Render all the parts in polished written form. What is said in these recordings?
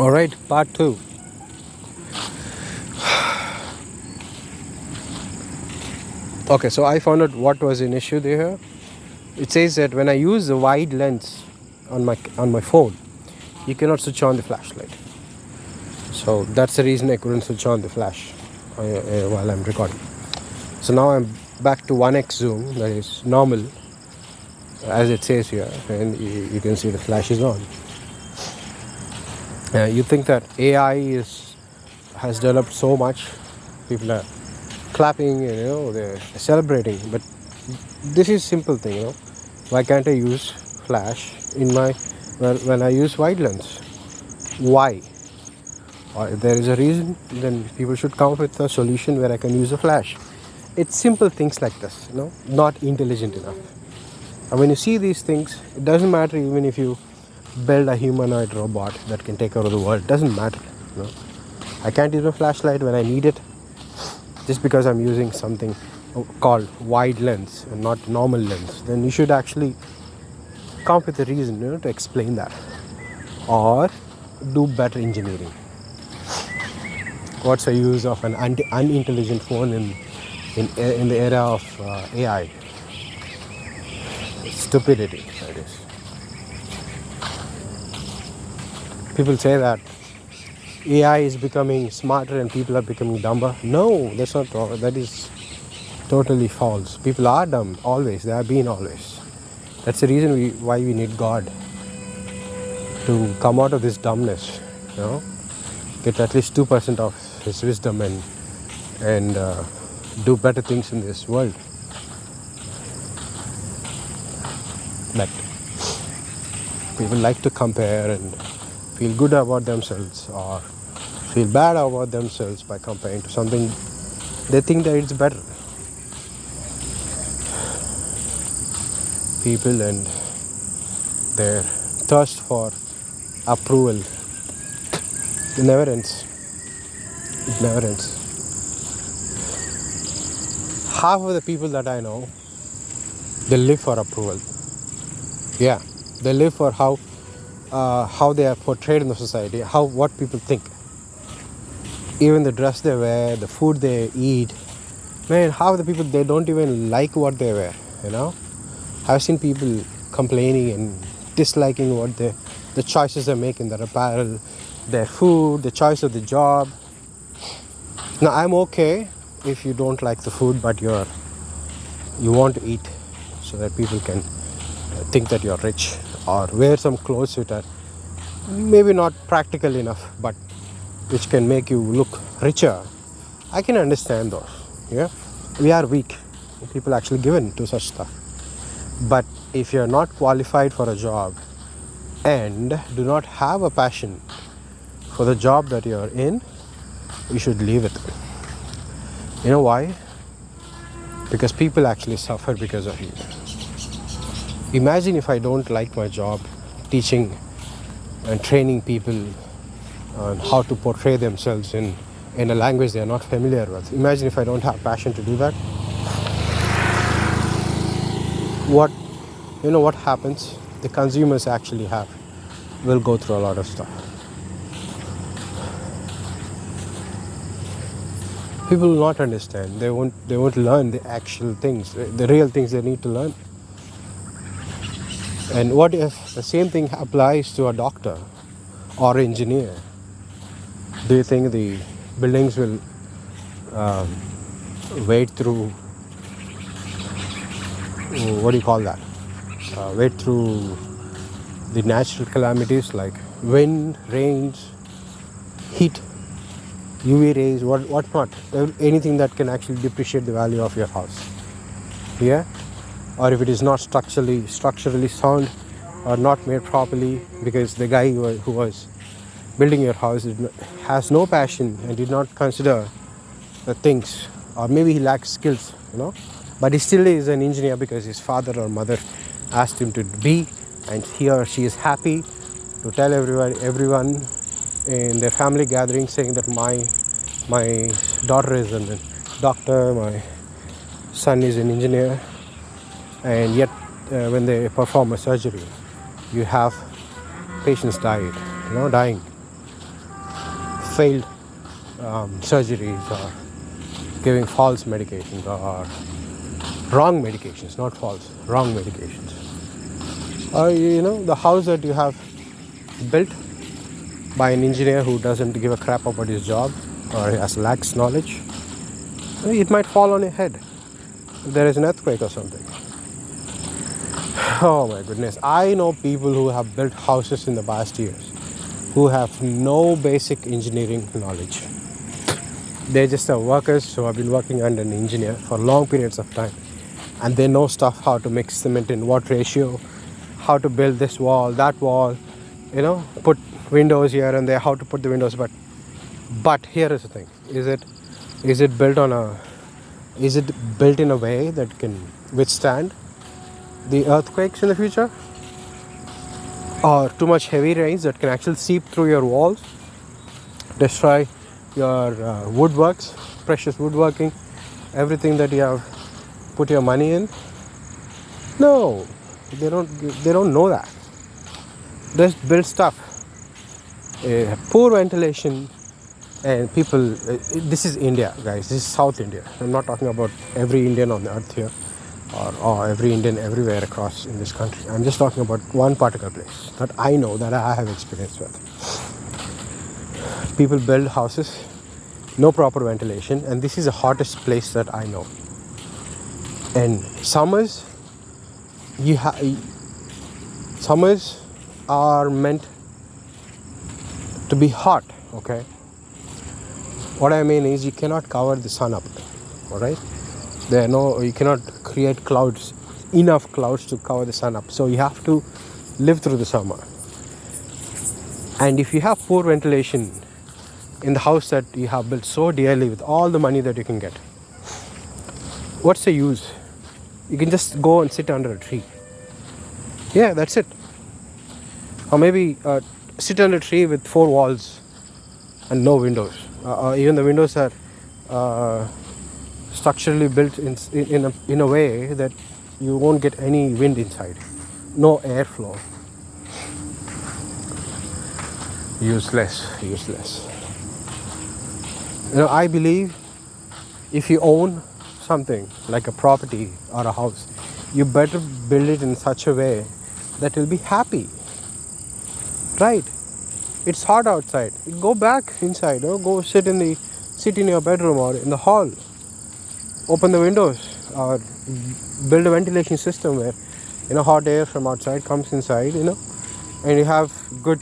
All right, part two. Okay, so I found out what was an issue there. It says that when I use the wide lens on my phone, you cannot switch on the flashlight. So that's the reason I couldn't switch on the flash while I'm recording. So now I'm back to 1x zoom, that is normal, as it says here, and you can see the flash is on. You think that AI has developed so much, people are clapping, they're celebrating, but this is simple thing, why can't I use flash in my when I use wide lens? Why? Or if there is a reason, then people should come up with a solution where I can use a flash. It's simple things like this, not intelligent enough. And when you see these things, it doesn't matter even if you build a humanoid robot that can take over the world. It doesn't matter. I can't use a flashlight when I need it just because I'm using something called wide lens and not normal lens. Then you should actually come up with a reason, to explain that, or do better engineering. What's the use of an unintelligent phone in the era of AI? Stupidity, that is. People say that AI is becoming smarter and people are becoming dumber. No, that's not wrong. That is totally false. People are dumb always. They have been always. That's the reason why we need God to come out of this dumbness. Get at least 2% of His wisdom and do better things in this world. But people like to compare and feel good about themselves or feel bad about themselves by comparing to something they think that it's better. People and their thirst for approval, it never ends. It never ends. Half of the people that I know, they live for approval. Yeah, they live for how they are portrayed in the society, what people think. Even the dress they wear, the food they eat. Man, half of the people, they don't even like what they wear. I've seen people complaining and disliking what the choices they make in their apparel, their food, the choice of the job. Now, I'm okay if you don't like the food, but you want to eat so that people can think that you're rich, or wear some clothes which are maybe not practical enough, but which can make you look richer. I can understand those. Yeah, we are weak. People actually given to such stuff. But if you're not qualified for a job and do not have a passion for the job that you're in, you should leave it. You know why? Because people actually suffer because of you. Imagine if I don't like my job teaching and training people on how to portray themselves in a language they are not familiar with. Imagine if I don't have passion to do that. What happens? The consumers actually will go through a lot of stuff. People will not understand. They won't learn the actual things, the real things they need to learn. And what if the same thing applies to a doctor or engineer? Do you think the buildings will wade through, what do you call that? Wade through the natural calamities like wind, rains, heat, UV rays, what not? Anything that can actually depreciate the value of your house. Yeah? Or if it is not structurally sound or not made properly, because the guy who was building your house has no passion and did not consider the things, or maybe he lacks skills, but he still is an engineer because his father or mother asked him to be, and he or she is happy to tell everyone in their family gathering saying that my daughter is a doctor, my son is an engineer. And yet when they perform a surgery, you have patients dying. failed surgeries or giving false medications or wrong medications, not false, wrong medications. Or the house that you have built by an engineer who doesn't give a crap about his job or has lacks knowledge, it might fall on your head if there is an earthquake or something. Oh my goodness. I know people who have built houses in the past years who have no basic engineering knowledge. They're just workers who have been working under an engineer for long periods of time, and they know stuff, how to mix cement in what ratio, how to build this wall, that wall, put windows here and there, how to put the windows. But here is the thing: is it built in a way that can withstand the earthquakes in the future, or too much heavy rains that can actually seep through your walls, destroy your woodworks, precious woodworking, everything that you have put your money in? No, they don't know that. Just build stuff. Poor ventilation, and people. This is India, guys. This is South India. I'm not talking about every Indian on the earth here, or every Indian everywhere across in this country. I'm just talking about one particular place that I know, that I have experience with. People build houses, no proper ventilation, and this is the hottest place that I know. And summers are meant to be hot, okay? What I mean is, you cannot cover the sun up, all right? You cannot create enough clouds to cover the sun up. So you have to live through the summer. And if you have poor ventilation in the house that you have built so dearly with all the money that you can get, what's the use? You can just go and sit under a tree. Yeah, that's it. Or maybe sit under a tree with 4 walls and no windows. Even the windows are structurally built in a way that you won't get any wind inside. No airflow. Useless. I believe if you own something like a property or a house, you better build it in such a way that you'll be happy. Right? It's hot outside. Go back inside. Go sit in your bedroom or in the hall. Open the windows or build a ventilation system where hot air from outside comes inside. And you have good.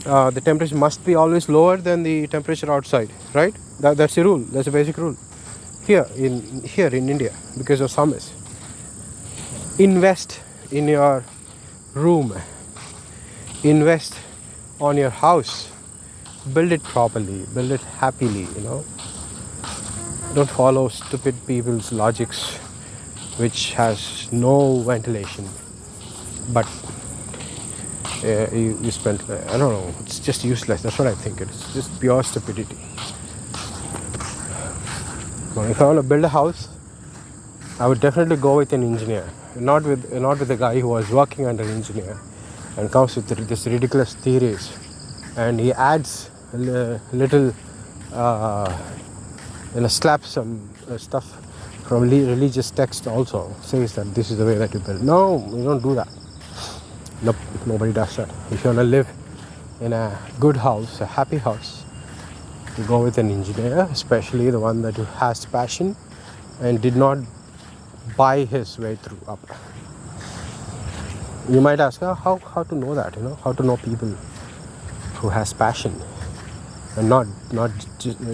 The temperature must be always lower than the temperature outside, right? That's the rule. That's a basic rule. Here in India, because of summers. Invest in your room. Invest on your house. Build it properly. Build it happily. Don't follow stupid people's logics, which has no ventilation. But you spent, I don't know, it's just useless. That's what I think. It's just pure stupidity. Well, if I want to build a house, I would definitely go with an engineer, not with a guy who was working under an engineer and comes with this ridiculous theories, and he adds a little, slap some stuff from religious text also, says that this is the way that you build. No, you don't do that. Nope, nobody does that. If you want to live in a good house, a happy house, you go with an engineer, especially the one that has passion and did not buy his way through up. You might ask, how to know that? How to know people who has passion and not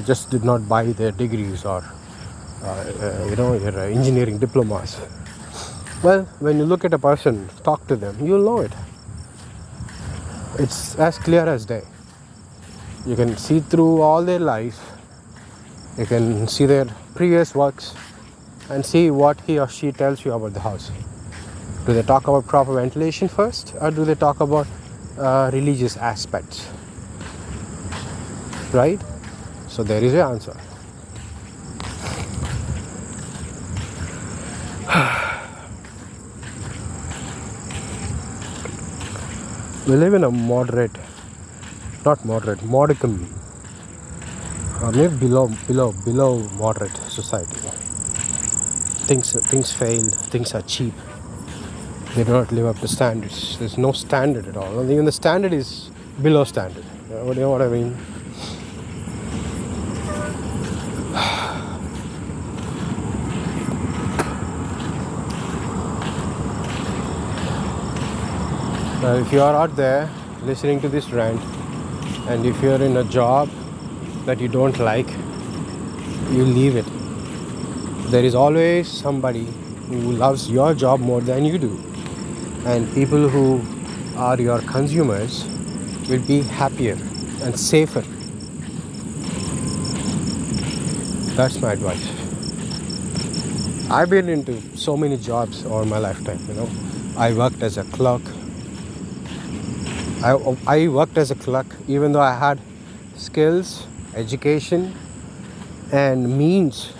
just did not buy their degrees or your engineering diplomas. Well, when you look at a person, talk to them, you'll know it. It's as clear as day. You can see through all their life. You can see their previous works and see what he or she tells you about the house. Do they talk about proper ventilation first, or do they talk about religious aspects? Right? So there is your answer. We live in a modicum or maybe below moderate society. Things fail. Things are cheap. They do not live up to standards. There's no standard at all. And even the standard is below standard. You know what I mean? If you are out there listening to this rant, and if you're in a job that you don't like, you leave it. There is always somebody who loves your job more than you do. And people who are your consumers will be happier and safer. That's my advice. I've been into so many jobs over my lifetime, I worked as a clerk. I worked as a clerk even though I had skills, education, and means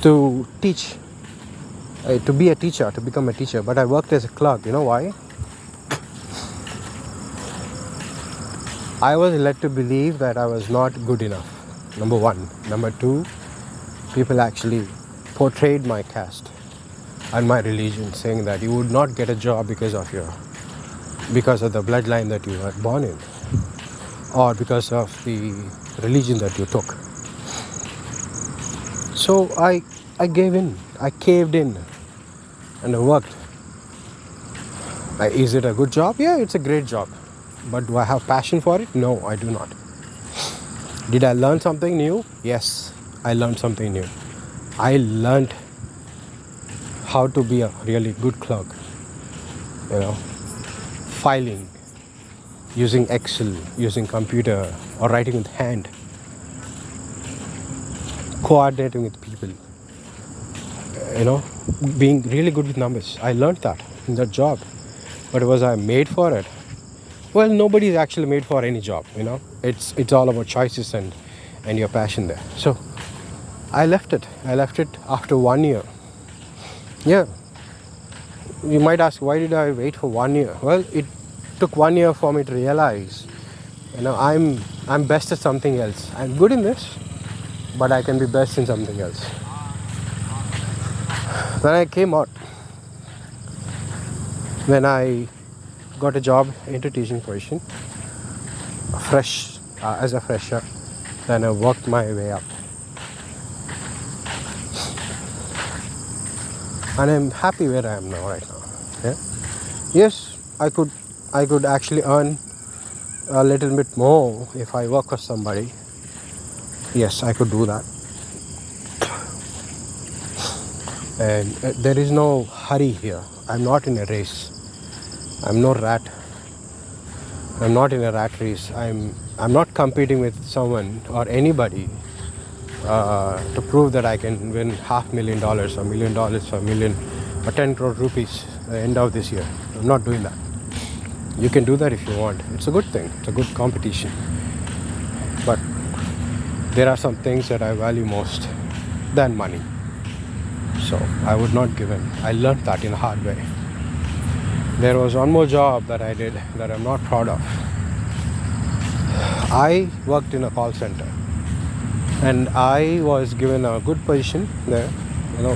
to teach, to be a teacher, to become a teacher. But I worked as a clerk. You know why? I was led to believe that I was not good enough. Number one. Number two, people actually portrayed my caste and my religion, saying that you would not get a job because of the bloodline that you were born in, or because of the religion that you took. So I gave in. I caved in and I worked. Is it a good job? Yeah, it's a great job. But do I have passion for it? No, I do not. Did I learn something new? Yes, I learned something new. I learned how to be a really good clerk. Filing, using Excel, using computer, or writing with hand, coordinating with people, being really good with numbers. I learned that in that job. But was I made for it? Well, nobody is actually made for any job, It's all about choices and your passion there. So I left it. I left it after 1 year. Yeah. You might ask, why did I wait for 1 year? Well, it took 1 year for me to realize, I'm best at something else. I'm good in this, but I can be best in something else. When I came out, when I got a job into teaching position, as a fresher, then I worked my way up. And I'm happy where I am now, right now. Yeah? Yes, I could actually earn a little bit more if I work for somebody. Yes, I could do that. And there is no hurry here. I'm not in a race. I'm no rat. I'm not in a rat race. I'm not competing with someone or anybody to prove that I can win $500,000 or $1 million or $1 million or 10 crore rupees at the end of this year. I'm not doing that. You can do that if you want. It's a good thing. It's a good competition. But there are some things that I value most than money. So I would not give in. I learned that in a hard way. There was one more job that I did that I'm not proud of. I worked in a call center. And I was given a good position there.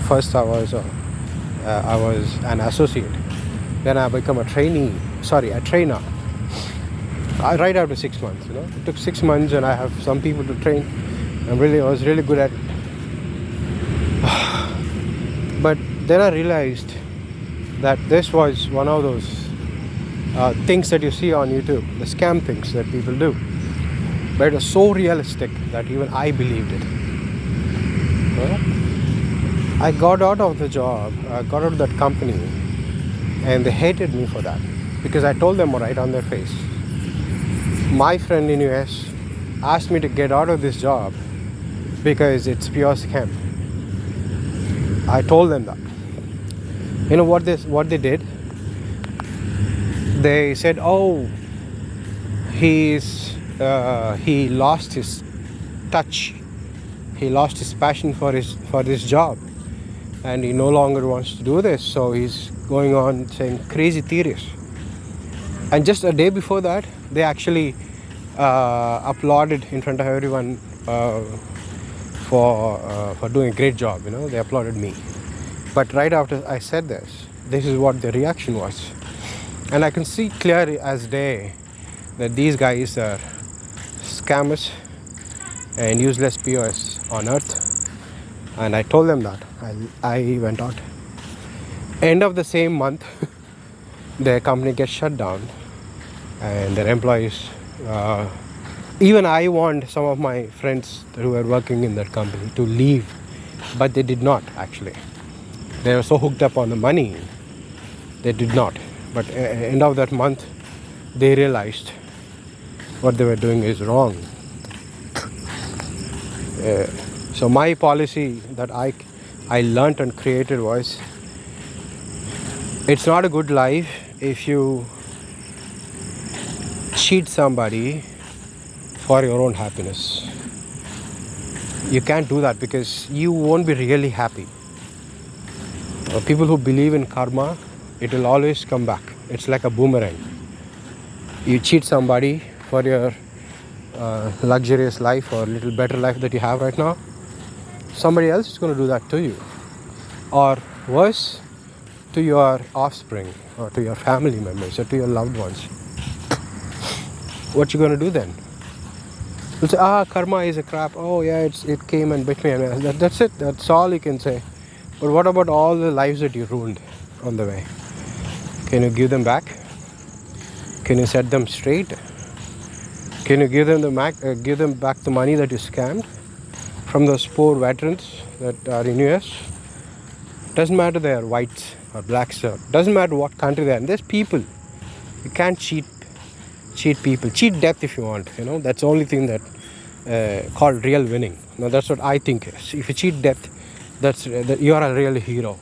First I was an associate. Then I become a trainer. Right after 6 months. It took 6 months, and I have some people to train. I was really good at it. But then I realized that this was one of those things that you see on YouTube, the scam things that people do. But it was so realistic that even I believed it. I got out of the job, I got out of that company, and they hated me for that because I told them right on their face. My friend in US asked me to get out of this job because it's pure scam. I told them that. You know what they did? They said, "Oh, he lost his touch. He lost his passion for this job, and he no longer wants to do this. So he's going on saying crazy theories." And just a day before that, they actually applauded in front of everyone for doing a great job. They applauded me. But right after I said this is what the reaction was, and I can see clearly as day that these guys are scammers and useless POS on earth. And I told them that. I went out. End of the same month, their company gets shut down, and their employees. Even I warned some of my friends who were working in that company to leave, but they did not actually. They were so hooked up on the money, they did not. But end of that month, they realized what they were doing is wrong. So my policy that I learned and created was, it's not a good life if you cheat somebody for your own happiness. You can't do that because you won't be really happy. People who believe in karma, it will always come back. It's like a boomerang. You cheat somebody for your luxurious life or little better life that you have right now, somebody else is going to do that to you. Or worse, to your offspring or to your family members or to your loved ones. What you going to do then? You'll say, karma is a crap. Oh yeah, it came and bit me. That's it. That's all you can say. But what about all the lives that you ruined on the way? Can you give them back? Can you set them straight? Can you give them back the money that you scammed from those poor veterans that are in US? Doesn't matter they are whites or blacks. Doesn't matter what country they are in. There's people. You can't cheat people. Cheat death if you want. That's the only thing that called real winning. Now that's what I think is. If you cheat death, you are a real hero.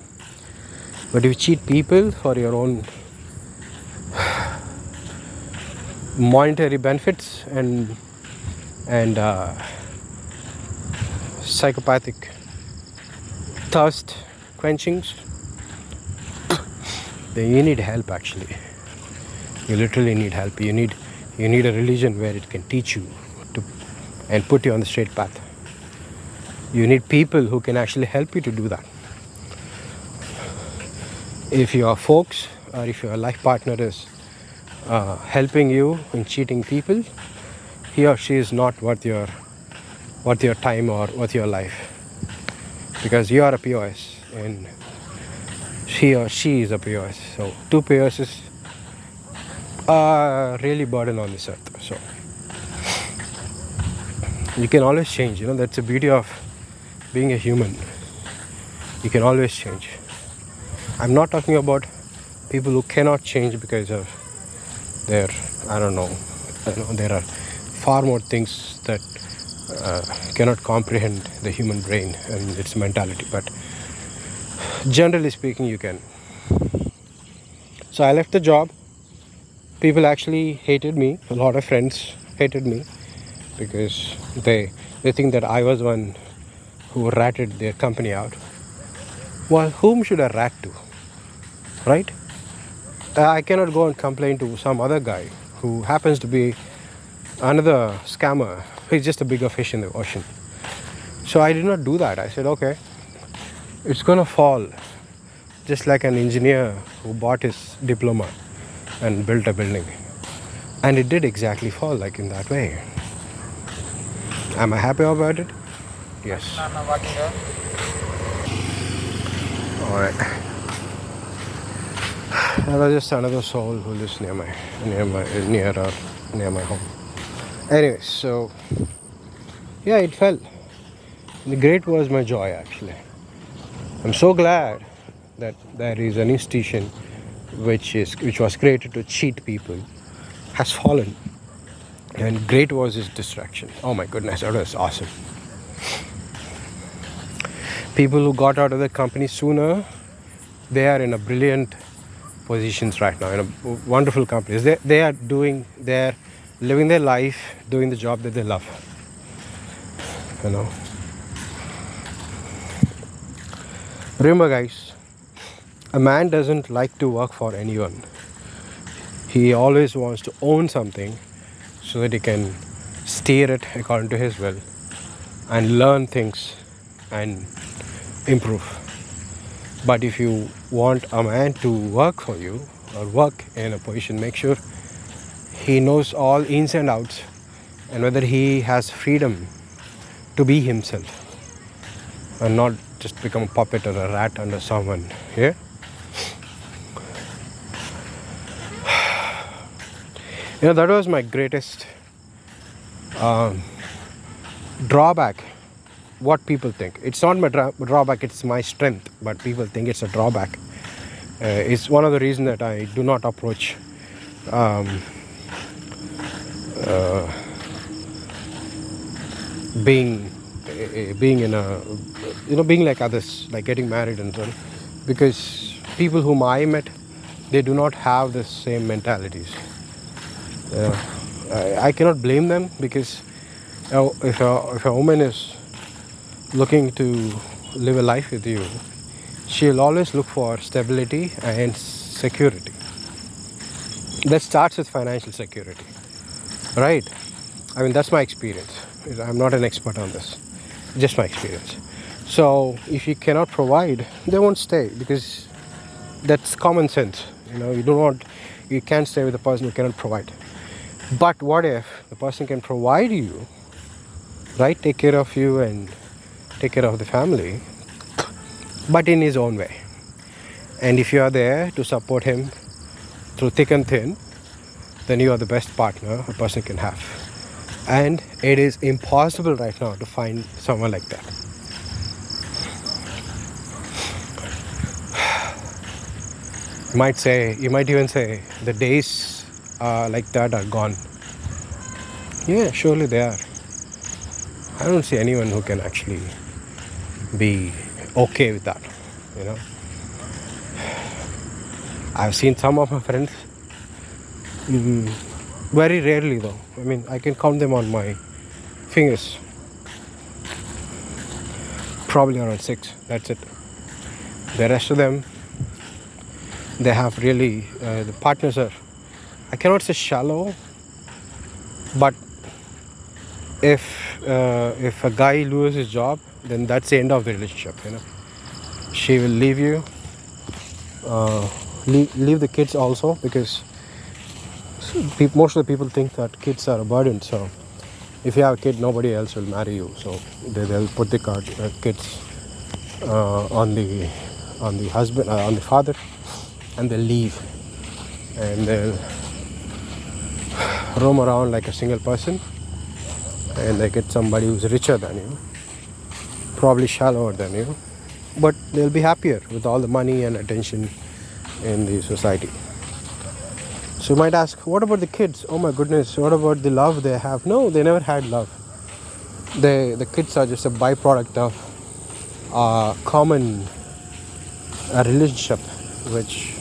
But if you cheat people for your own monetary benefits and psychopathic thirst quenchings, then you need help. Actually, you literally need help. You need a religion where it can teach you and put you on the straight path. You need people who can actually help you to do that. If your folks or if your life partner is helping you in cheating people, he or she is not worth your time or worth your life, because you are a POS and he or she is a POS. So two POSs are really burden on this earth. So you can always change. That's the beauty of being a human. You can always change. I'm not talking about people who cannot change because of their, there are far more things that cannot comprehend the human brain and its mentality. But generally speaking, you can. So I left the job. People actually hated me. A lot of friends hated me because they think that I was one who ratted their company out. Well, whom should I rat to? Right? I cannot go and complain to some other guy who happens to be another scammer. He's just a bigger fish in the ocean. So I did not do that. I said, okay, it's gonna fall. Just like an engineer who bought his diploma and built a building. And it did exactly fall like in that way. Am I happy about it? Yes. Alright. That was just another soul who lives near my home. Anyways, so yeah, it fell. The great was my joy actually. I'm so glad that there is an institution which was created to cheat people has fallen. And great was his distraction. Oh my goodness, that was awesome. People who got out of the company sooner, they are in a brilliant positions right now, in a wonderful companies. They are living their life, doing the job that they love. Remember guys, a man doesn't like to work for anyone. He always wants to own something so that he can steer it according to his will and learn things and improve. But if you want a man to work for you or work in a position, make sure he knows all ins and outs and whether he has freedom to be himself and not just become a puppet or a rat under someone. Yeah? That was my greatest drawback. What people think. It's not my drawback, it's my strength, but people think it's a drawback. It's one of the reasons that I do not approach being in a, being like others, like getting married and so on, because people whom I met, they do not have the same mentalities. I cannot blame them, because if a woman is looking to live a life with you, she'll always look for stability and security. That starts with financial security, right? I mean, that's my experience. I'm not an expert on this, just my experience. So if you cannot provide, they won't stay, because that's common sense. You can't stay with a person who cannot provide. But what if the person can provide you, right? Take care of you and take care of the family, but in his own way. And if you are there to support him through thick and thin, then you are the best partner a person can have. And it is impossible right now to find someone like that. You might even say the days like that are gone. Yeah, surely they are. I don't see anyone who can actually be okay with that. I've seen some of my friends, very rarely though. I mean, I can count them on my fingers. Probably around 6. That's it. The rest of them, they have really, the partners are, I cannot say shallow, but if a guy loses his job, then that's the end of the relationship. She will leave you, leave the kids also, because most of the people think that kids are a burden. So if you have a kid, nobody else will marry you. So they'll put the kids on the husband, on the father, and they'll leave, and they'll roam around like a single person, and they get somebody who's richer than you, probably shallower than you, but they'll be happier with all the money and attention in the society. So you might ask, what about the kids? Oh my goodness, what about the love they have? No, they never had love. The kids are just a byproduct of a common relationship which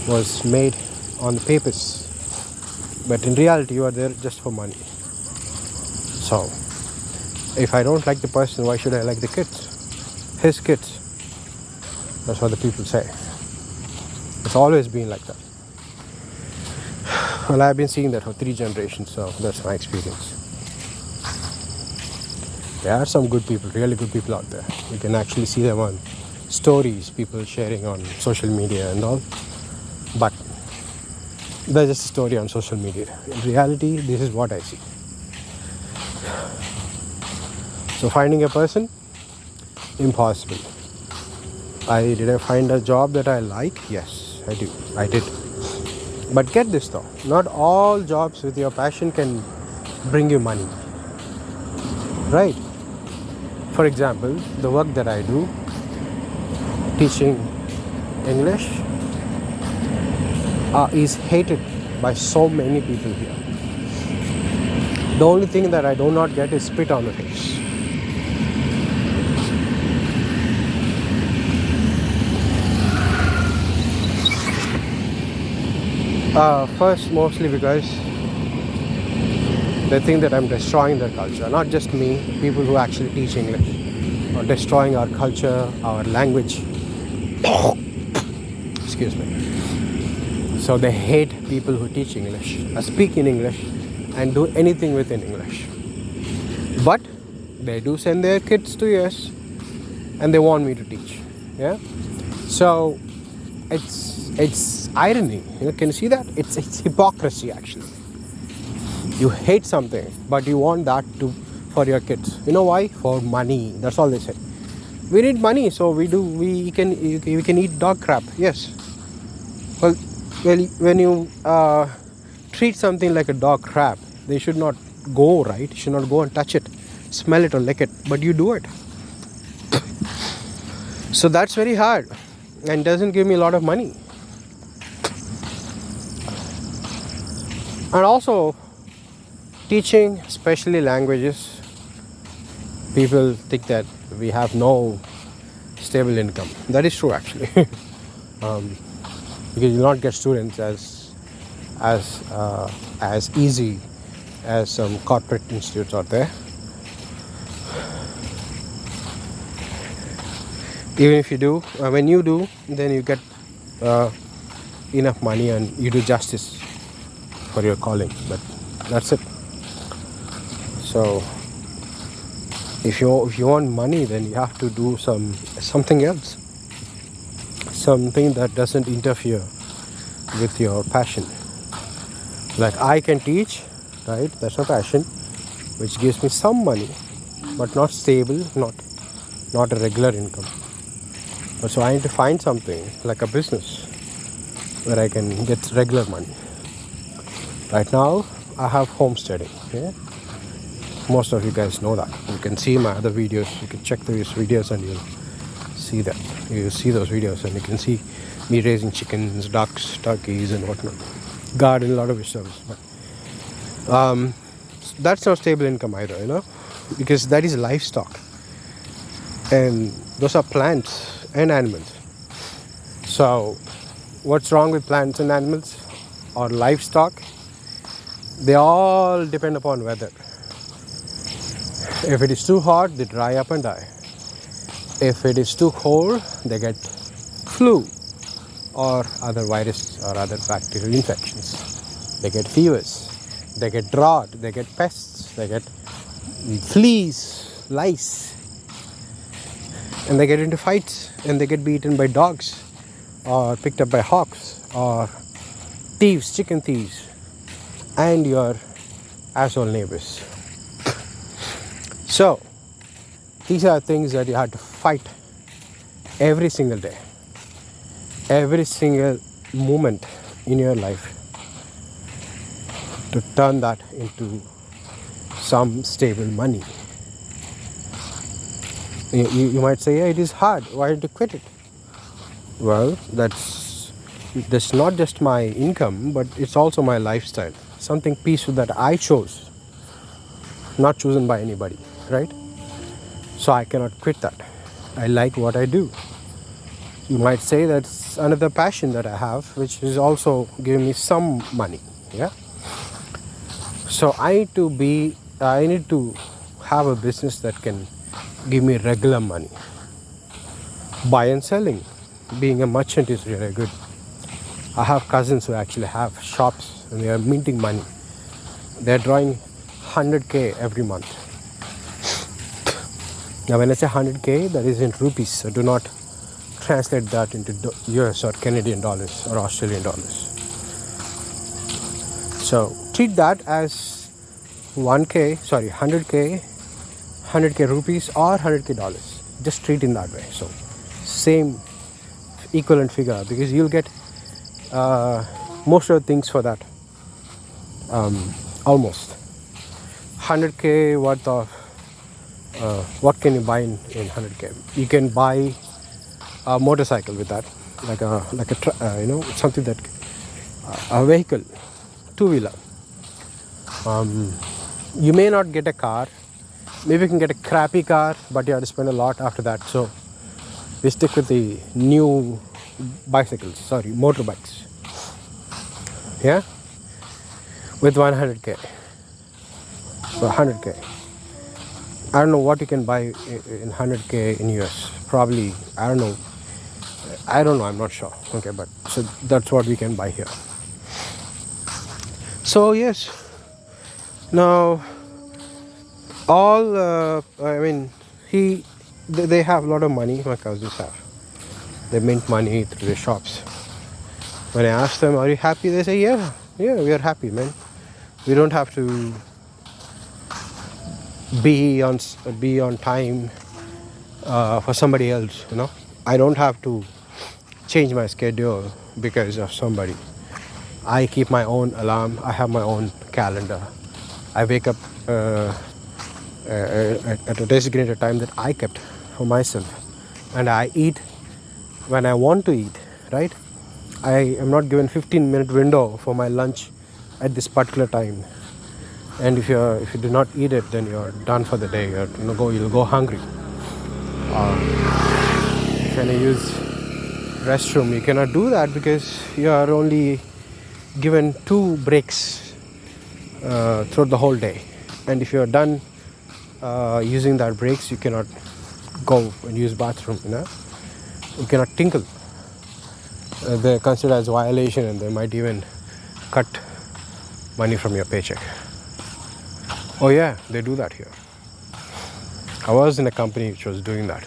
was made on the papers. But in reality, you are there just for money. So, if I don't like the person, why should I like the kids? His kids. That's what the people say. It's always been like that. Well, I've been seeing that for 3 generations, so that's my experience. There are some good people, really good people out there. You can actually see them on stories, people sharing on social media and all. But that's just a story on social media. In reality, this is what I see. So finding a person, impossible. Did I find a job that I like? Yes, I did. But get this though, not all jobs with your passion can bring you money. Right? For example, the work that I do, teaching English, is hated by so many people here. The only thing that I do not get is spit on the face. First, mostly because they think that I'm destroying their culture. Not just me, people who actually teach English are destroying our culture, our language. Excuse me. So they hate people who teach English, speak in English, and do anything within English. But they do send their kids to US and they want me to teach. Yeah. So it's irony. Can you see that? It's hypocrisy actually. You hate something, but you want that to for your kids. You know why? For money. That's all they say. We need money, so we can eat dog crap. Yes. Well, when you treat something like a dog crap, they should not go, right? You should not go and touch it, smell it or lick it, but you do it. So that's very hard and doesn't give me a lot of money. And also teaching, especially languages, people think that we have no stable income. That is true actually. Because you'll not get students as easy as some corporate institutes out there. Even if you do, when you do, then you get enough money and you do justice for your calling. But that's it. So if you want money, then you have to do something else, something that doesn't interfere with your passion. Like I can teach, right? That's my passion, which gives me some money, but not stable, not a regular income. So I need to find something like a business where I can get regular money. Right now, I have homesteading. Okay? Most of you guys know that. You can see my other videos. You can check those videos and you'll see that. You'll see those videos and you can see me raising chickens, ducks, turkeys and whatnot. Garden, a lot of vegetables. But that's not stable income either, because that is livestock. And those are plants and animals. So what's wrong with plants and animals or livestock? They all depend upon weather. If it is too hot, they dry up and die. If it is too cold, they get flu or other virus or other bacterial infections. They get fevers, they get drought, they get pests, they get fleas, lice, and they get into fights and they get beaten by dogs or picked up by hawks or thieves, chicken thieves, and your asshole neighbors. So these are things that you have to fight every single day, every single moment in your life to turn that into some stable money. You might say, yeah, it is hard. Why did you quit it? Well, that's not just my income, but it's also my lifestyle. Something peaceful that I chose, not chosen by anybody, right? So I cannot quit that. I like what I do. You might say that's another passion that I have, which is also giving me some money. Yeah. So I need to have a business that can give me regular money. Buy and selling. Being a merchant is really good. I have cousins who actually have shops and they are minting money. They're drawing 100K every month. Now when I say 100K, that is in rupees. So do not translate that into US or Canadian dollars or Australian dollars. So treat that as 100K rupees or 100K dollars. Just treat in that way. So same equivalent figure, because you'll get most of the things for that. Almost 100K worth of what can you buy in 100K? You can buy a motorcycle with that, like a something that a vehicle, two-wheeler. You may not get a car. Maybe you can get a crappy car, but you have to spend a lot after that. So we stick with the new motorbikes. Yeah, with 100K. So 100K. I don't know what you can buy in 100K in US. Probably, I don't know, I'm not sure. Okay, but so that's what we can buy here. So yes, Now, all I mean, they have a lot of money. My cousins have. They mint money through the shops. When I ask them, "Are you happy?" They say, "Yeah, we are happy, man. We don't have to be on time for somebody else. I don't have to change my schedule because of somebody. I keep my own alarm. I have my own calendar. I wake up at a designated time that I kept for myself, and I eat when I want to eat. Right? I am not given 15-minute window for my lunch at this particular time. And if you do not eat it, then you're done for the day. You'll go hungry. Can you use restroom? You cannot do that because you are only given 2 breaks throughout the whole day. And if you're done using that breaks, you cannot go and use bathroom. You cannot tinkle. They're considered as violation, and they might even cut money from your paycheck. Oh yeah, they do that here. I was in a company which was doing that.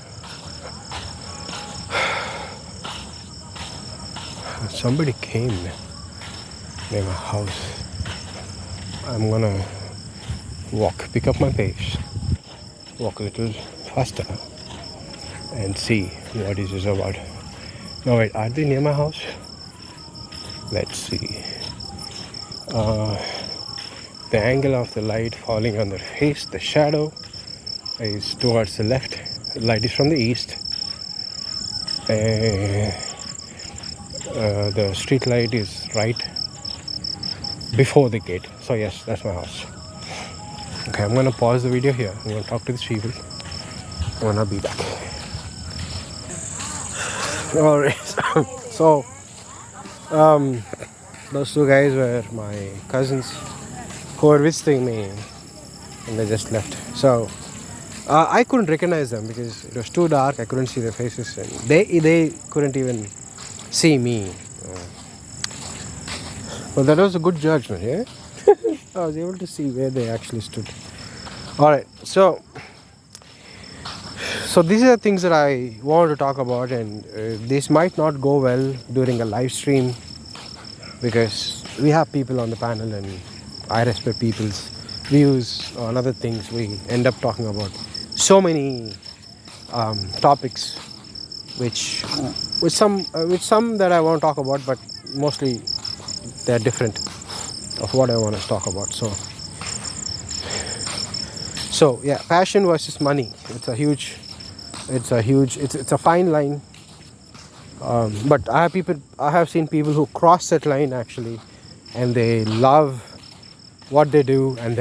Somebody came near my house. I'm gonna pick up my pace, walk a little faster, and see what is this about. No wait, are they near my house? Let's see. The angle of the light falling on their face, the shadow is towards the left. The light is from the east. The street light is right before the gate. So yes, that's my house. Okay, I'm gonna pause the video here. I'm gonna talk to these people. I'm gonna be back. Alright, so those 2 guys were my cousins who were visiting me, and they just left. So I couldn't recognize them because it was too dark. I couldn't see their faces, and they couldn't even see me. Well, that was a good judgment, yeah? I was able to see where they actually stood. Alright, so these are the things that I want to talk about, and this might not go well during a live stream because we have people on the panel and I respect people's views on other things. We end up talking about so many topics which some that I want to talk about, but mostly they're different of what I want to talk about. So yeah, passion versus money. It's a fine line. But I have seen people who cross that line actually, and they love what they do and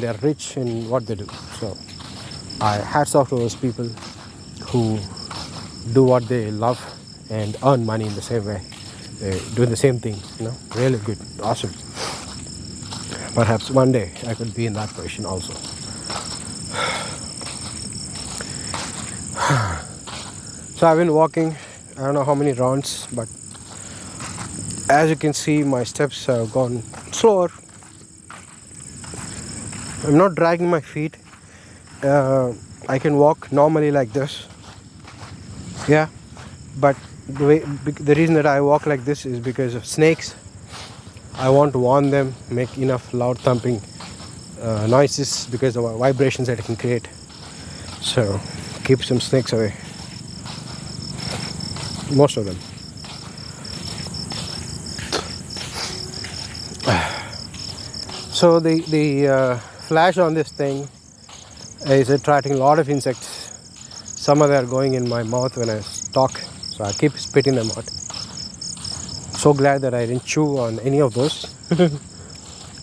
they're rich in what they do. So hats off to those people who do what they love and earn money in the same way. They do the same thing, really good, awesome. Perhaps one day I could be in that position also. So I've been walking, I don't know how many rounds, but as you can see, my steps have gone slower. I'm not dragging my feet. I can walk normally like this. Yeah, but the reason that I walk like this is because of snakes. I want to warn them, make enough loud thumping noises because of the vibrations that it can create. So keep some snakes away. Most of them. So the flash on this thing is attracting a lot of insects. Some of them are going in my mouth when I talk, so I keep spitting them out. So glad that I didn't chew on any of those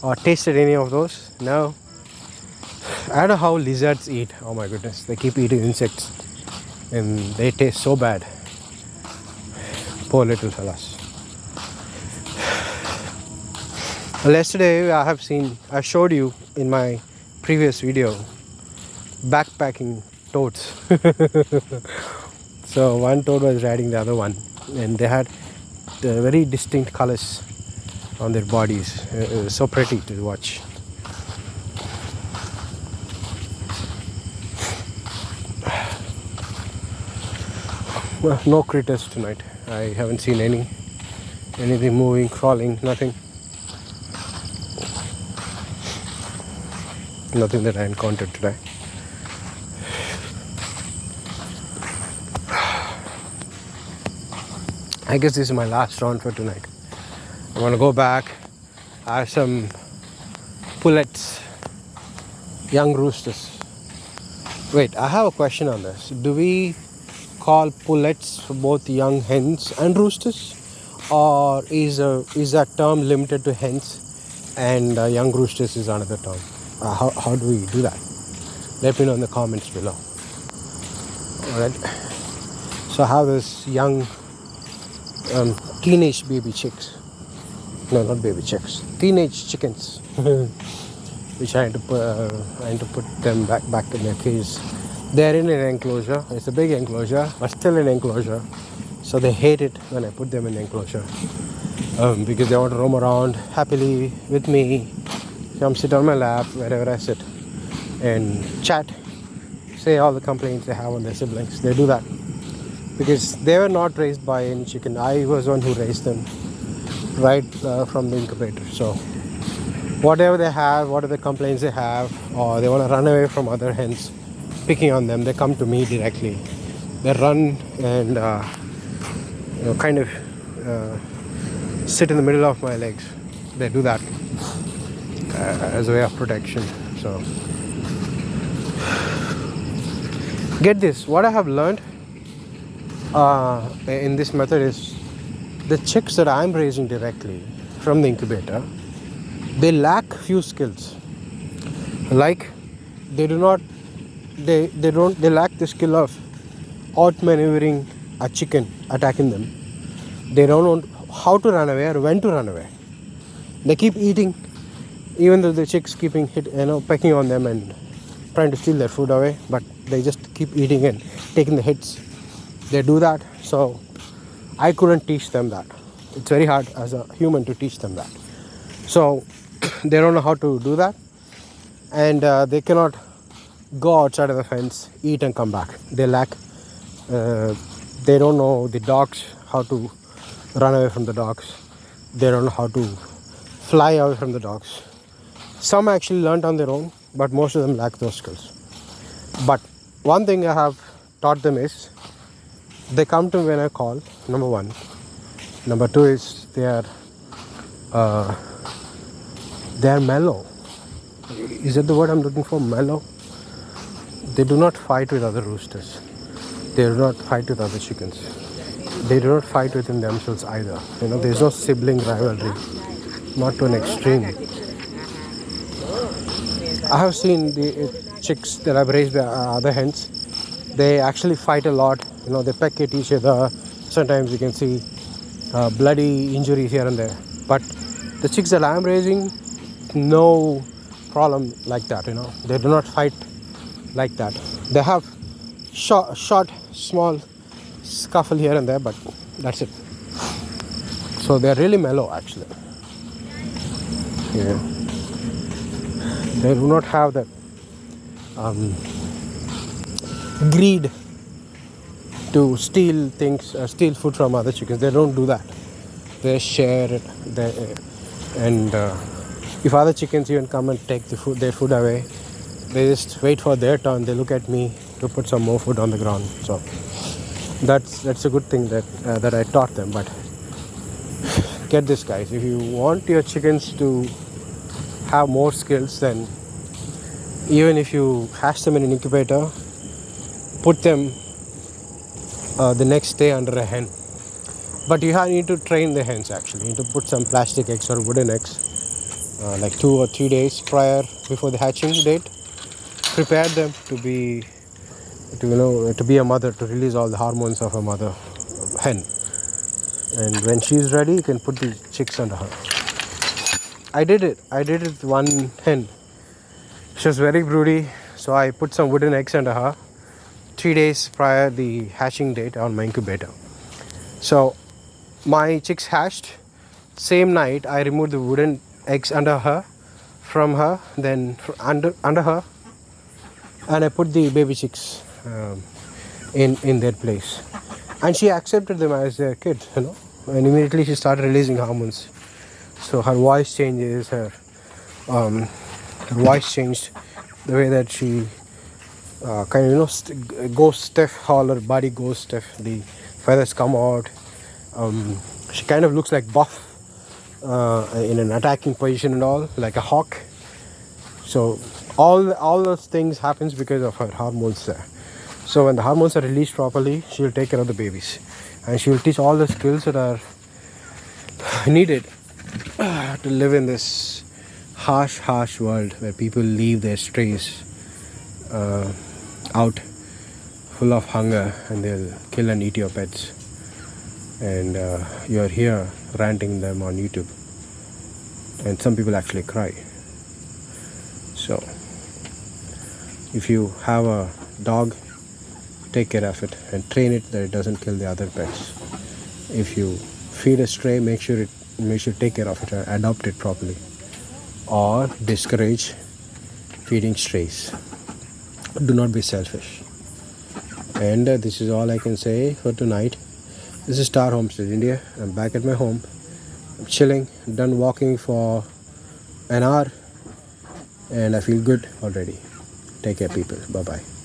or tasted any of those. No. I don't know how lizards eat. Oh my goodness, they keep eating insects and they taste so bad. Poor little fellas. Well, yesterday I showed you in my previous video backpacking toads. So one toad was riding the other one, and they had very distinct colors on their bodies. It was so pretty to watch. Well, no critters tonight. I haven't seen anything moving, crawling, nothing. Nothing that I encountered today. I guess this is my last round for tonight. I'm gonna go back, have some pullets, young roosters. Wait, I have a question on this. Do we call pullets for both young hens and roosters, or is that term limited to hens and young roosters is another term? How do we do that? Let me know in the comments below. Alright. So I have this young teenage baby chicks. No, not baby chicks. Teenage chickens. Which I had to put them back in their cage. They're in an enclosure. It's a big enclosure, but still an enclosure. So they hate it when I put them in the enclosure. Because they want to roam around happily with me. Come sit on my lap wherever I sit and chat, say all the complaints they have on their siblings. They do that because they were not raised by any chicken. I was one who raised them right from the incubator. So whatever they have, whatever complaints they have, or they want to run away from other hens picking on them, they come to me directly. They run and kind of sit in the middle of my legs. They do that as a way of protection. So get this, what I have learned in this method is the chicks that I'm raising directly from the incubator, they lack few skills. Like they lack the skill of outmaneuvering a chicken attacking them. They don't know how to run away or when to run away. They keep eating, even though the chicks keeping pecking on them and trying to steal their food away, but they just keep eating and taking the hits. They do that. So I couldn't teach them that. It's very hard as a human to teach them that. So they don't know how to do that, and they cannot go outside of the fence, eat and come back. They lack. They don't know the dogs, how to run away from the dogs. They don't know how to fly away from the dogs. Some actually learned on their own, but most of them lack those skills. But one thing I have taught them is they come to me when I call, number one. Number two is they are mellow. Is that the word I'm looking for? Mellow? They do not fight with other roosters. They do not fight with other chickens. They do not fight within themselves either. There's no sibling rivalry. Not to an extreme. I have seen the chicks that I've raised by other hens. They actually fight a lot. They peck at each other. Sometimes you can see bloody injuries here and there. But the chicks that I'm raising, no problem like that. They do not fight like that. They have short, small scuffle here and there, but that's it. So they're really mellow actually. Yeah. They do not have that greed to steal things, steal food from other chickens. They don't do that. They share it. And if other chickens even come and take their food away, they just wait for their turn. They look at me to put some more food on the ground. So that's a good thing that I taught them. But get this, guys, if you want your chickens to have more skills, then even if you hatch them in an incubator, put them the next day under a hen. But you need to train the hens actually. You need to put some plastic eggs or wooden eggs like 2 or 3 days before the hatching date. Prepare them to be a mother, to release all the hormones of a mother hen. And when she's ready, you can put the chicks under her. I did it with one hen. She was very broody, so I put some wooden eggs under her 3 days prior the hatching date on my incubator. So my chicks hatched. Same night, I removed the wooden eggs from her, then under her, and I put the baby chicks in their place. And she accepted them as their kids, and immediately she started releasing hormones. So her voice changes, her voice changed, the way that she kind of goes stiff, all her body goes stiff, the feathers come out. She kind of looks like Buff in an attacking position and all, like a hawk. So all those things happens because of her hormones there. So when the hormones are released properly, she'll take care of the babies, and she'll teach all the skills that are needed to live in this harsh world where people leave their strays out full of hunger, and they'll kill and eat your pets. And you're here ranting them on YouTube, and some people actually cry. So if you have a dog, take care of it and train it that it doesn't kill the other pets. If you feed a stray, make sure take care of it and adopt it properly, or discourage feeding strays. Do not be selfish. And this is all I can say for tonight. This is Star Homestead, India. I'm back at my home. I'm chilling, done walking for an hour, and I feel good already. Take care, people. Bye-bye.